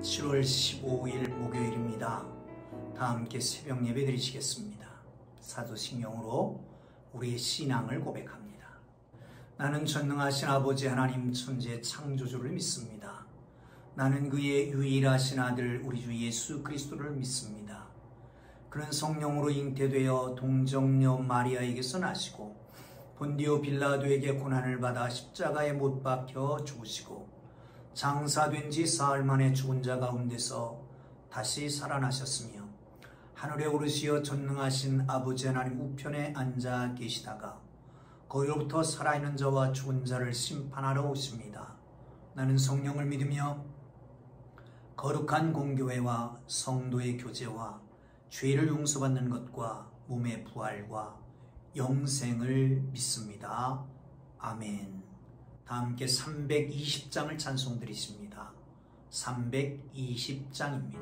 7월 15일 목요일입니다. 다 함께 새벽 예배 드리시겠습니다. 사도신경으로 우리의 신앙을 고백합니다. 나는 전능하신 아버지 하나님 천지의 창조주를 믿습니다. 나는 그의 유일하신 아들 우리 주 예수 그리스도를 믿습니다. 그는 성령으로 잉태되어 동정녀 마리아에게서 나시고 본디오 빌라도에게 고난을 받아 십자가에 못 박혀 죽으시고 장사된 지 사흘 만에 죽은 자 가운데서 다시 살아나셨으며 하늘에 오르시어 전능하신 아버지 하나님 우편에 앉아 계시다가 거기로부터 살아있는 자와 죽은 자를 심판하러 오십니다. 나는 성령을 믿으며 거룩한 공교회와 성도의 교제와 죄를 용서받는 것과 몸의 부활과 영생을 믿습니다. 아멘. 다 함께 320장을 찬송 드리십니다. 320장입니다.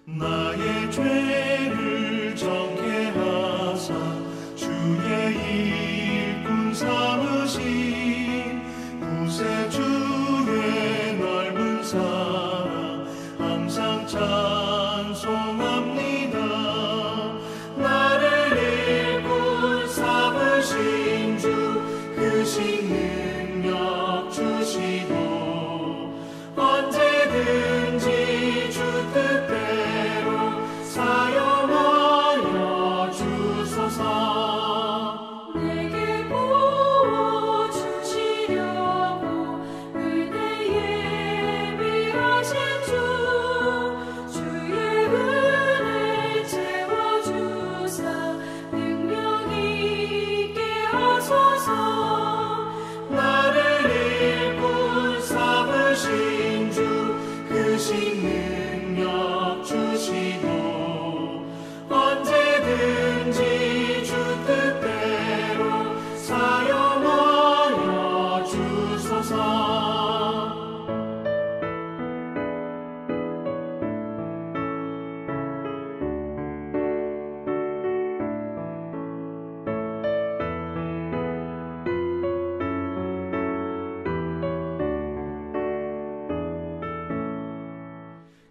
나의 죄를 정케 하사 주의 일꾼 삼으신 구세주의 넓은 사랑 항상 찬송합니다. 나를 일꾼 삼으신 주 크신 능력 주시고 언제든지 주 뜻대로 사용하여 주소서. 내게 부어주시려고 의대 예비하신 주 주의 은혜 채워주사 능력 있게 하소서. 나를 일꾼 삼으신 주 크신 능력 주시고 언제든지 주 뜻대로 사용하여 주소서.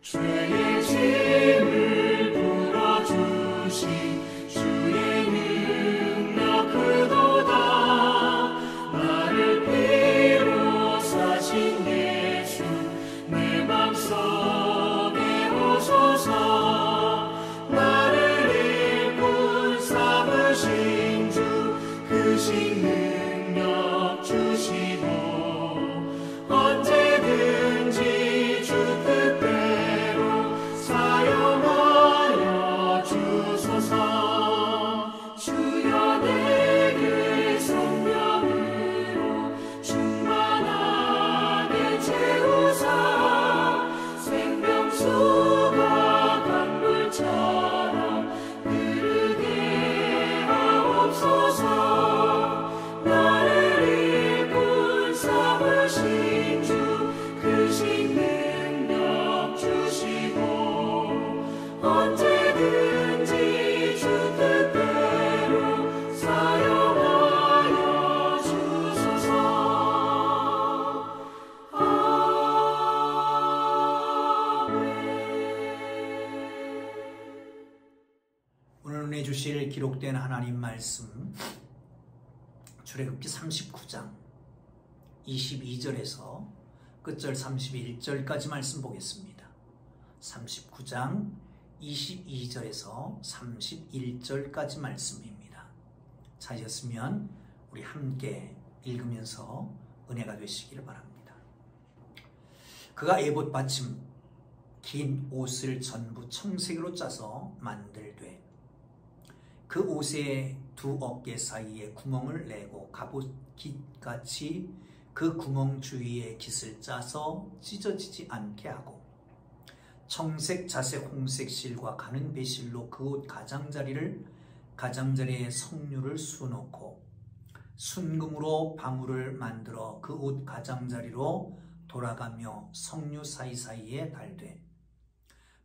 죄의 짐을 풀어주신 주의 능력 크도다. 나를 피로 사신 예수 내 맘속에 오소서. 나를 일꾼 삼으신 주 크신 능력 주시고 언제든지 주 뜻대로 사용하여 주소서. 주여 내게 성령으로 충만하게 채우사 생명수가 강물처럼 흐르게 하옵소서. 나를 일꾼 삼으신 주 크신 능력 주시고 언제든지 주 뜻대로 사용하여 주소서. 오늘 은혜 주실 기록된 하나님 말씀 출애굽기 39장 22절에서 끝절 31절까지 말씀 보겠습니다. 39장 22절에서 31절까지 말씀입니다. 찾으셨으면 우리 함께 읽으면서 은혜가 되시기를 바랍니다. 그가 에봇 받침 긴 옷을 전부 청색으로 짜서 만들되 그 옷의 두 어깨 사이에 구멍을 내고 갑옷깃같이 그 구멍 주위에 깃을 짜서 찢어지지 않게 하고 청색, 자색, 홍색 실과 가는 배실로 그 옷 가장자리에 석류를 수놓고 순금으로 방울을 만들어 그 옷 가장자리로 돌아가며 석류 사이사이에 달되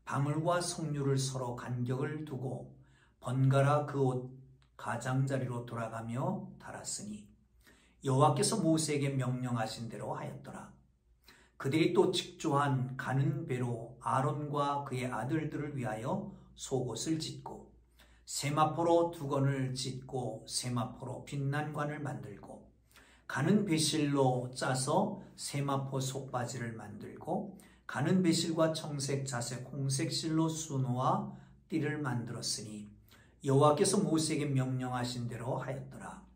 방울과 석류를 서로 간격을 두고 번갈아 그 옷 가장자리로 돌아가며 달았으니 여호와께서 모세에게 명령하신 대로 하였더라. 그들이 또 직조한 가는 배로 아론과 그의 아들들을 위하여 속옷을 짓고 세마포로 두건을 짓고 세마포로 빛난 관을 만들고 가는 배실로 짜서 세마포 속바지를 만들고 가는 배실과 청색, 자색, 홍색 실로 수노와 띠를 만들었으니 여호와께서 모세에게 명령하신 대로 하였더라.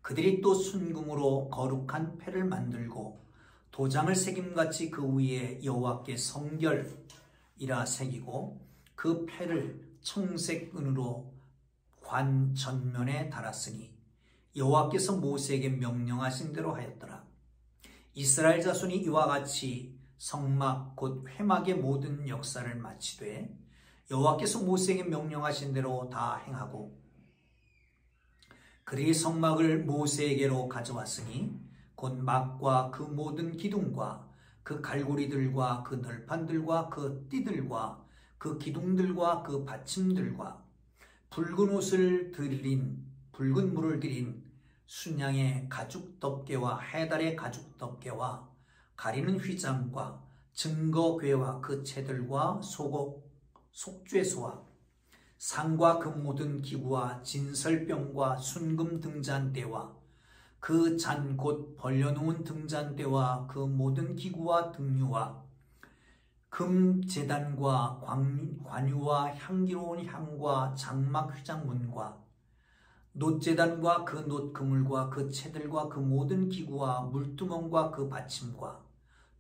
그들이 또 순금으로 거룩한 패를 만들고 도장을 새김같이 그 위에 여호와께 성결이라 새기고 그 패를 청색 은으로 관 전면에 달았으니 여호와께서 모세에게 명령하신 대로 하였더라. 이스라엘 자손이 이와 같이 성막 곧 회막의 모든 역사를 마치되 여호와께서 모세에게 명령하신 대로 다 행하고 그들이 성막을 모세에게로 가져왔으니 곧 막과 그 모든 기둥과 그 갈고리들과 그 널판들과 그 띠들과 그 기둥들과 그 받침들과 붉은 옷을 들인 붉은 물을 들인 순양의 가죽 덮개와 해달의 가죽 덮개와 가리는 휘장과 증거궤와 그 채들과 속죄소와 상과 그 모든 기구와 진설병과 순금 등잔대와 그 잔 곧 벌려놓은 등잔대와 그 모든 기구와 등유와 금 제단과 관유와 향기로운 향과 장막 휘장문과 놋제단과 그 놋그물과 그 채들과 그 모든 기구와 물두멍과 그 받침과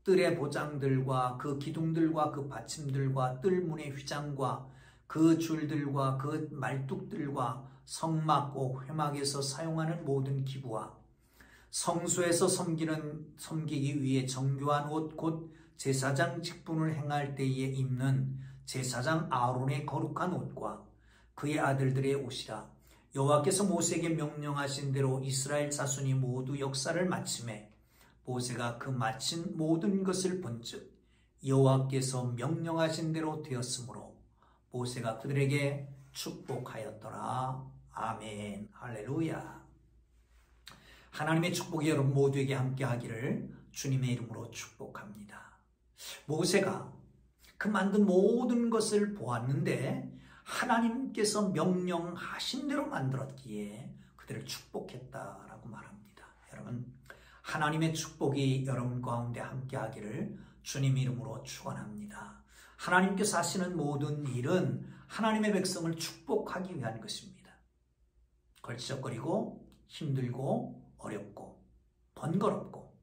뜰의 보장들과 그 기둥들과 그 받침들과 뜰문의 휘장과 그 줄들과 그 말뚝들과 성막 꼭 회막에서 사용하는 모든 기구와 성소에서 섬기기 위해 정교한 옷 곧 제사장 직분을 행할 때에 입는 제사장 아론의 거룩한 옷과 그의 아들들의 옷이라. 여호와께서 모세에게 명령하신 대로 이스라엘 자손이 모두 역사를 마침에 모세가 그 마친 모든 것을 본즉 여호와께서 명령하신 대로 되었으므로 모세가 그들에게 축복하였더라. 아멘. 할렐루야. 하나님의 축복이 여러분 모두에게 함께하기를 주님의 이름으로 축복합니다. 모세가 그 만든 모든 것을 보았는데 하나님께서 명령하신 대로 만들었기에 그들을 축복했다라고 말합니다. 여러분, 하나님의 축복이 여러분 가운데 함께하기를 주님 이름으로 축원합니다. 하나님께서 하시는 모든 일은 하나님의 백성을 축복하기 위한 것입니다. 걸치적거리고 힘들고 어렵고 번거롭고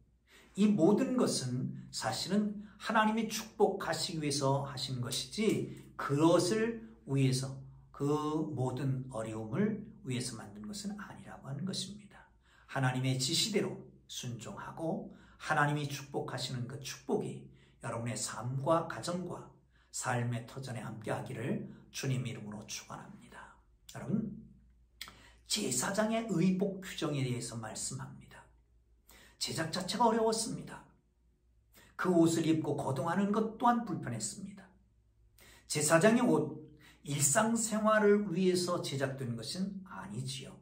이 모든 것은 사실은 하나님이 축복하시기 위해서 하신 것이지 그것을 위해서 그 모든 어려움을 위해서 만든 것은 아니라고 하는 것입니다. 하나님의 지시대로 순종하고 하나님이 축복하시는 그 축복이 여러분의 삶과 가정과 삶의 터전에 함께하기를 주님 이름으로 축원합니다. 여러분, 제사장의 의복 규정에 대해서 말씀합니다. 제작 자체가 어려웠습니다. 그 옷을 입고 거동하는 것 또한 불편했습니다. 제사장의 옷, 일상생활을 위해서 제작된 것은 아니지요.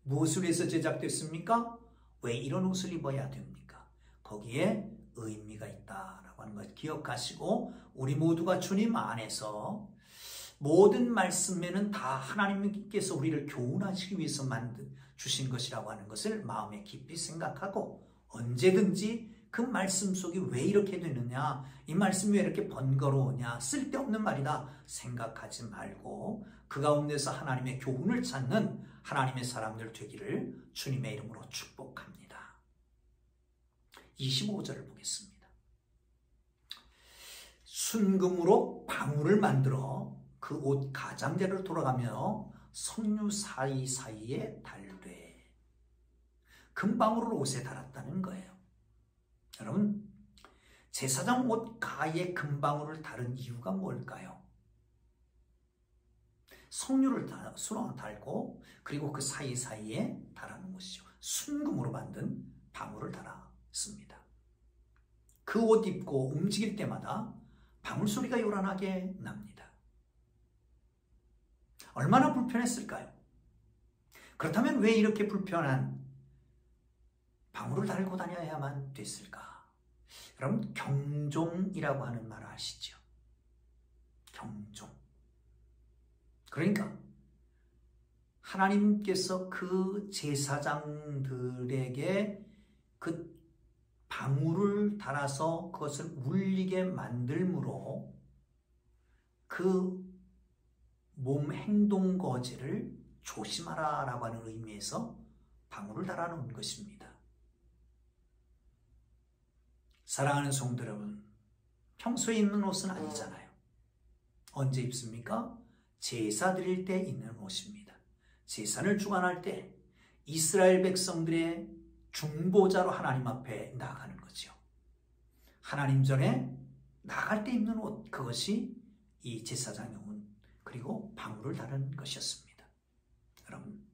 무엇을 위해서 제작됐습니까? 왜 이런 옷을 입어야 됩니까? 거기에 의미가 있다라고 하는 걸 기억하시고 우리 모두가 주님 안에서 모든 말씀에는 다 하나님께서 우리를 교훈하시기 위해서 주신 것이라고 하는 것을 마음에 깊이 생각하고 언제든지 그 말씀 속이 왜 이렇게 되느냐, 이 말씀이 왜 이렇게 번거로우냐, 쓸데없는 말이다 생각하지 말고 그 가운데서 하나님의 교훈을 찾는 하나님의 사람들 되기를 주님의 이름으로 축복합니다. 25절을 보겠습니다. 순금으로 방울을 만들어 그 옷 가장자리로 돌아가며 석류 사이사이에 달되 금방울을 옷에 달았다는 거예요. 여러분, 제사장 옷 가에 금방울을 달은 이유가 뭘까요? 석류를 달고 그리고 그 사이사이에 달아놓은 것이죠. 순금으로 만든 방울을 달았습니다. 그 옷 입고 움직일 때마다 방울소리가 요란하게 납니다. 얼마나 불편했을까요? 그렇다면 왜 이렇게 불편한 방울을 달고 다녀야만 됐을까? 여러분, 경종이라고 하는 말을 아시죠? 경종. 그러니까 하나님께서 그 제사장들에게 그 방울을 달아서 그것을 울리게 만들므로 그 몸 행동 거지를 조심하라 라고 하는 의미에서 방울을 달아놓은 것입니다. 사랑하는 성도 여러분, 평소에 입는 옷은 아니잖아요. 언제 입습니까? 제사 드릴 때 입는 옷입니다. 제사를 주관할 때 이스라엘 백성들의 중보자로 하나님 앞에 나아가는 거죠. 하나님 전에 나갈 때 입는 옷, 그것이 이 제사장의 옷, 그리고 방울을 다는 것이었습니다. 여러분,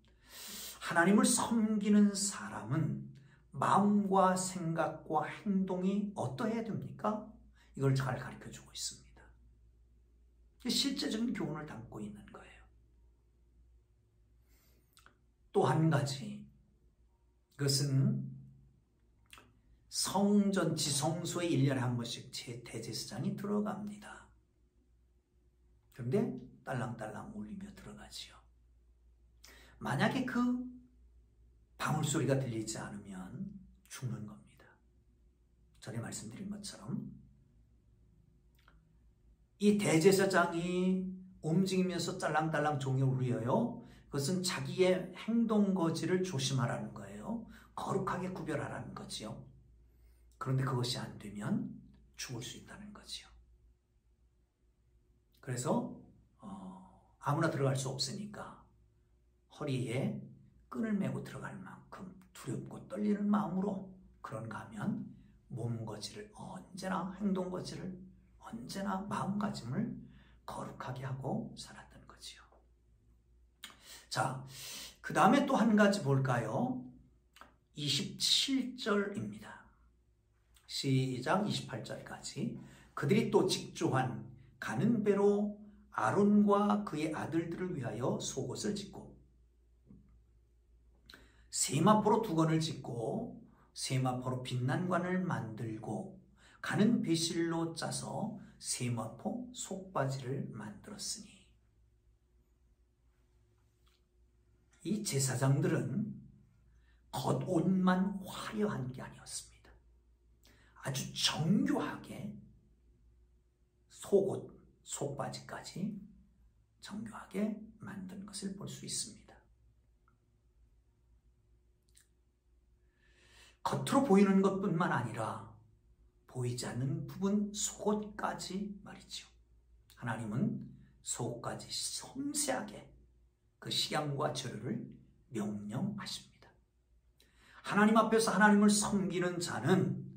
하나님을 섬기는 사람은 마음과 생각과 행동이 어떠해야 됩니까? 이걸 잘 가르쳐주고 있습니다. 실제적인 교훈을 담고 있는 거예요. 또 한 가지, 그것은 성전 지성소에 1년에 한 번씩 대제사장이 들어갑니다. 그런데 딸랑딸랑 울리며 들어가지요. 만약에 그 방울소리가 들리지 않으면 죽는 겁니다. 전에 말씀드린 것처럼 이 대제사장이 움직이면서 딸랑딸랑 종이 울려요. 그것은 자기의 행동 거지를 조심하라는 거예요. 거룩하게 구별하라는 거지요. 그런데 그것이 안 되면 죽을 수 있다는 거지요. 그래서 아무나 들어갈 수 없으니까 허리에 끈을 메고 들어갈 만큼 두렵고 떨리는 마음으로 그런가 하면 몸거지를 언제나 행동거지를 언제나 마음가짐을 거룩하게 하고 살았던 거지요. 자, 그 다음에 또 한 가지 볼까요? 27절입니다. 시작 28절까지. 그들이 또 직조한 가는 배로 아론과 그의 아들들을 위하여 속옷을 짓고 세마포로 두건을 짓고 세마포로 빛난관을 만들고 가는 배실로 짜서 세마포 속바지를 만들었으니, 이 제사장들은 겉옷만 화려한 게 아니었습니다. 아주 정교하게 속옷, 속바지까지 정교하게 만든 것을 볼 수 있습니다. 겉으로 보이는 것뿐만 아니라 보이지 않는 부분 속옷까지 말이죠. 하나님은 속옷까지 섬세하게 그 식양과 재료를 명령하십니다. 하나님 앞에서 하나님을 섬기는 자는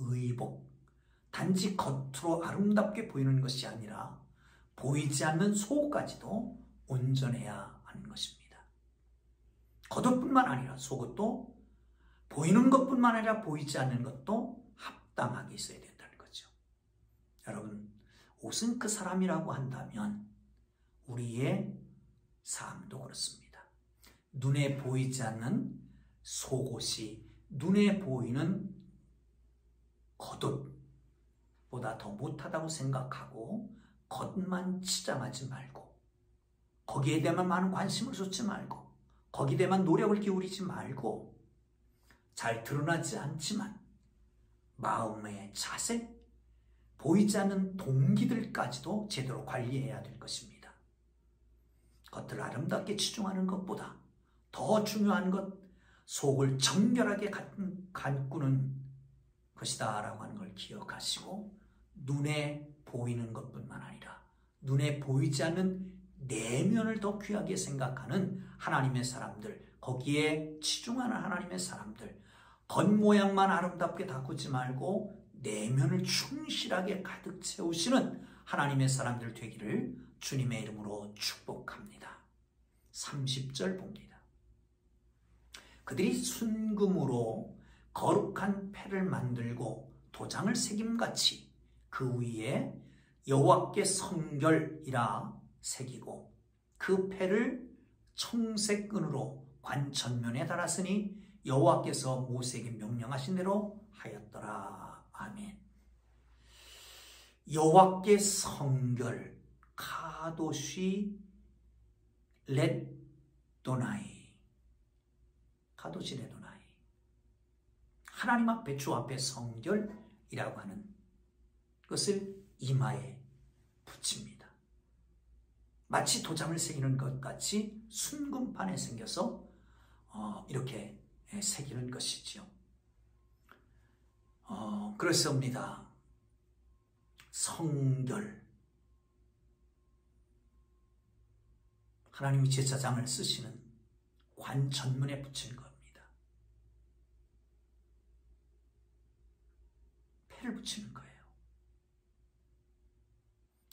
의복, 단지 겉으로 아름답게 보이는 것이 아니라 보이지 않는 속까지도 온전해야 하는 것입니다. 겉옷뿐만 아니라 속옷도 보이는 것뿐만 아니라 보이지 않는 것도 합당하게 있어야 된다는 거죠. 여러분, 옷은 그 사람이라고 한다면 우리의 삶도 그렇습니다. 눈에 보이지 않는 속옷이 눈에 보이는 겉옷보다 더 못하다고 생각하고 겉만 치장하지 말고 거기에 대한 많은 관심을 쏟지 말고 거기에 대한 노력을 기울이지 말고 잘 드러나지 않지만 마음의 자세, 보이지 않는 동기들까지도 제대로 관리해야 될 것입니다. 겉을 아름답게 치중하는 것보다 더 중요한 것, 속을 정결하게 가꾸는 것이다 라고 하는 걸 기억하시고, 눈에 보이는 것뿐만 아니라 눈에 보이지 않는 내면을 더 귀하게 생각하는 하나님의 사람들, 거기에 치중하는 하나님의 사람들, 겉모양만 아름답게 가꾸지 말고 내면을 충실하게 가득 채우시는 하나님의 사람들 되기를 주님의 이름으로 축복합니다. 30절 봅니다. 그들이 순금으로 거룩한 패를 만들고 도장을 새김같이 그 위에 여호와께 성결이라 새기고 그 패를 청색 끈으로 관 전면에 달았으니 여호와께서 모세에게 명령하신 대로 하였더라. 아멘. 여호와께 성결 카도시 렛도나이 카도시 렛도나이 하나님 앞에 주 앞에 성결이라고 하는 것을 이마에 붙입니다. 마치 도장을 새기는 것 같이 순금판에 생겨서 이렇게 새기는 것이지요. 그렇습니다. 성결. 하나님이 제사장을 쓰시는 관 전문에 붙이는 겁니다. 패를 붙이는 거예요.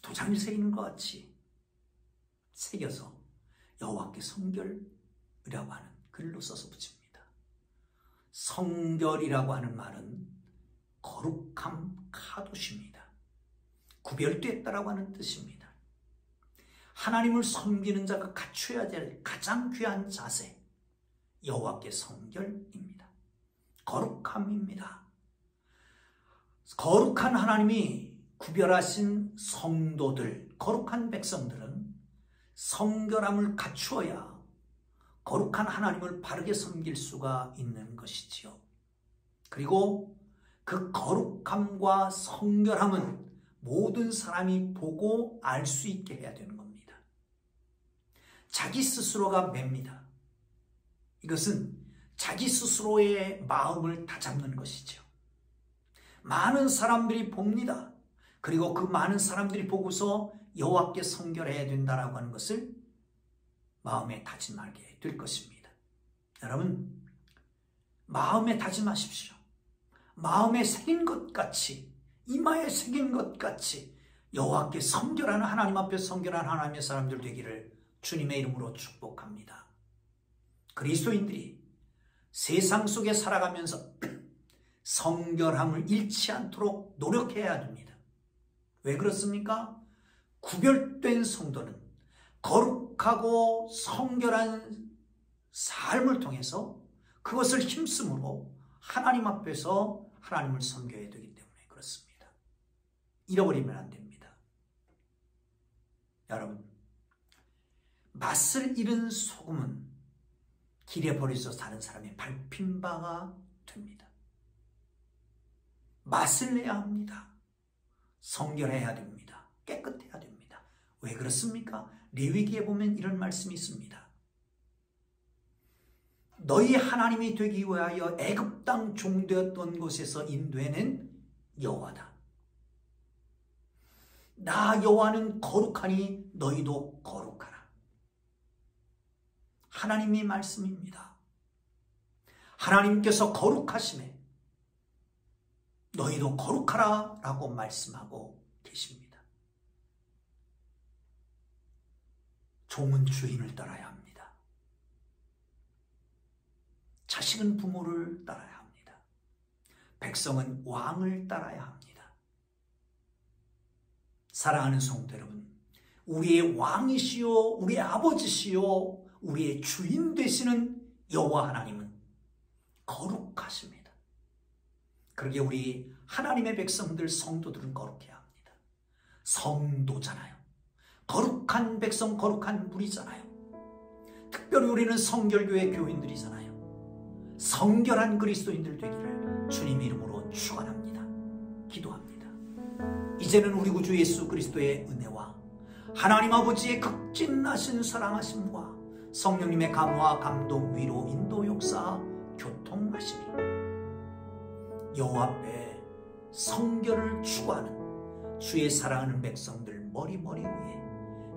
도장을 새기는 것 같이 새겨서 여호와께 성결이라고 하는 글로 써서 붙입니다. 성결이라고 하는 말은 거룩함 카도시입니다. 구별되었다라고 하는 뜻입니다. 하나님을 섬기는 자가 갖춰야 될 가장 귀한 자세, 여호와께 성결입니다. 거룩함입니다. 거룩한 하나님이 구별하신 성도들, 거룩한 백성들은 성결함을 갖추어야 거룩한 하나님을 바르게 섬길 수가 있는 것이지요. 그리고 그 거룩함과 성결함은 모든 사람이 보고 알 수 있게 해야 되는 겁니다. 자기 스스로가 맵니다. 이것은 자기 스스로의 마음을 다잡는 것이죠. 많은 사람들이 봅니다. 그리고 그 많은 사람들이 보고서 여호와께 성결해야 된다라고 하는 것을 마음에 다짐하게 될 것입니다. 여러분, 마음에 다짐하십시오. 마음에 새긴 것 같이, 이마에 새긴 것 같이 여호와께 성결하는, 하나님 앞에 성결한 하나님의 사람들 되기를 주님의 이름으로 축복합니다. 그리스도인들이 세상 속에 살아가면서 성결함을 잃지 않도록 노력해야 됩니다. 왜 그렇습니까? 구별된 성도는 거룩하고 성결한 삶을 통해서 그것을 힘쓰므로 하나님 앞에서 하나님을 섬겨야 되기 때문에 그렇습니다. 잃어버리면 안 됩니다. 여러분, 맛을 잃은 소금은 길에 버려져 다른 사람의 밟힌 바가 됩니다. 맛을 내야 합니다. 성결해야 됩니다. 깨끗해야 됩니다. 왜 그렇습니까? 레위기에 보면 이런 말씀이 있습니다. 너희 하나님이 되기 위하여 애굽 땅 종되었던 곳에서 인도해낸 여호와다. 나 여호와는 거룩하니 너희도 거룩하라. 하나님의 말씀입니다. 하나님께서 거룩하심에 너희도 거룩하라 라고 말씀하고 계십니다. 종은 주인을 따라야 합니다. 자식은 부모를 따라야 합니다. 백성은 왕을 따라야 합니다. 사랑하는 성도 여러분, 우리의 왕이시요, 우리의 아버지시요, 우리의 주인 되시는 여호와 하나님은 거룩하십니다. 그러게 우리 하나님의 백성들, 성도들은 거룩해야 합니다. 성도잖아요. 거룩한 백성, 거룩한 무리잖아요. 특별히 우리는 성결교회 교인들이잖아요. 성결한 그리스도인들 되기를 주님의 이름으로 축원합니다. 기도합니다. 이제는 우리 구주 예수 그리스도의 은혜와 하나님 아버지의 극진하신 사랑하심과 성령님의 감화, 감동, 위로, 인도, 역사, 교통하심이 여호와 앞에 성결을 추구하는 주의 사랑하는 백성들 머리 위에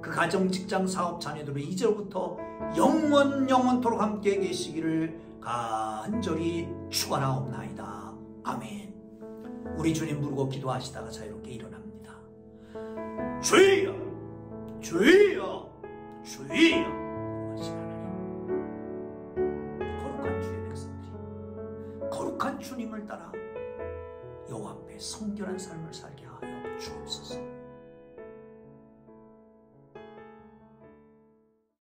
그 가정, 직장, 사업, 자녀들은 이제부터 영원토록 함께 계시기를 간절히 축원하옵나이다. 아멘. 우리 주님 부르고 기도하시다가 자유롭게 일어납니다. 주여, 주여, 주여. 거룩한 주의 백성들이 거룩한 주님을 따라 여호와 앞에 성결한 삶을 살게 하여 주옵소서.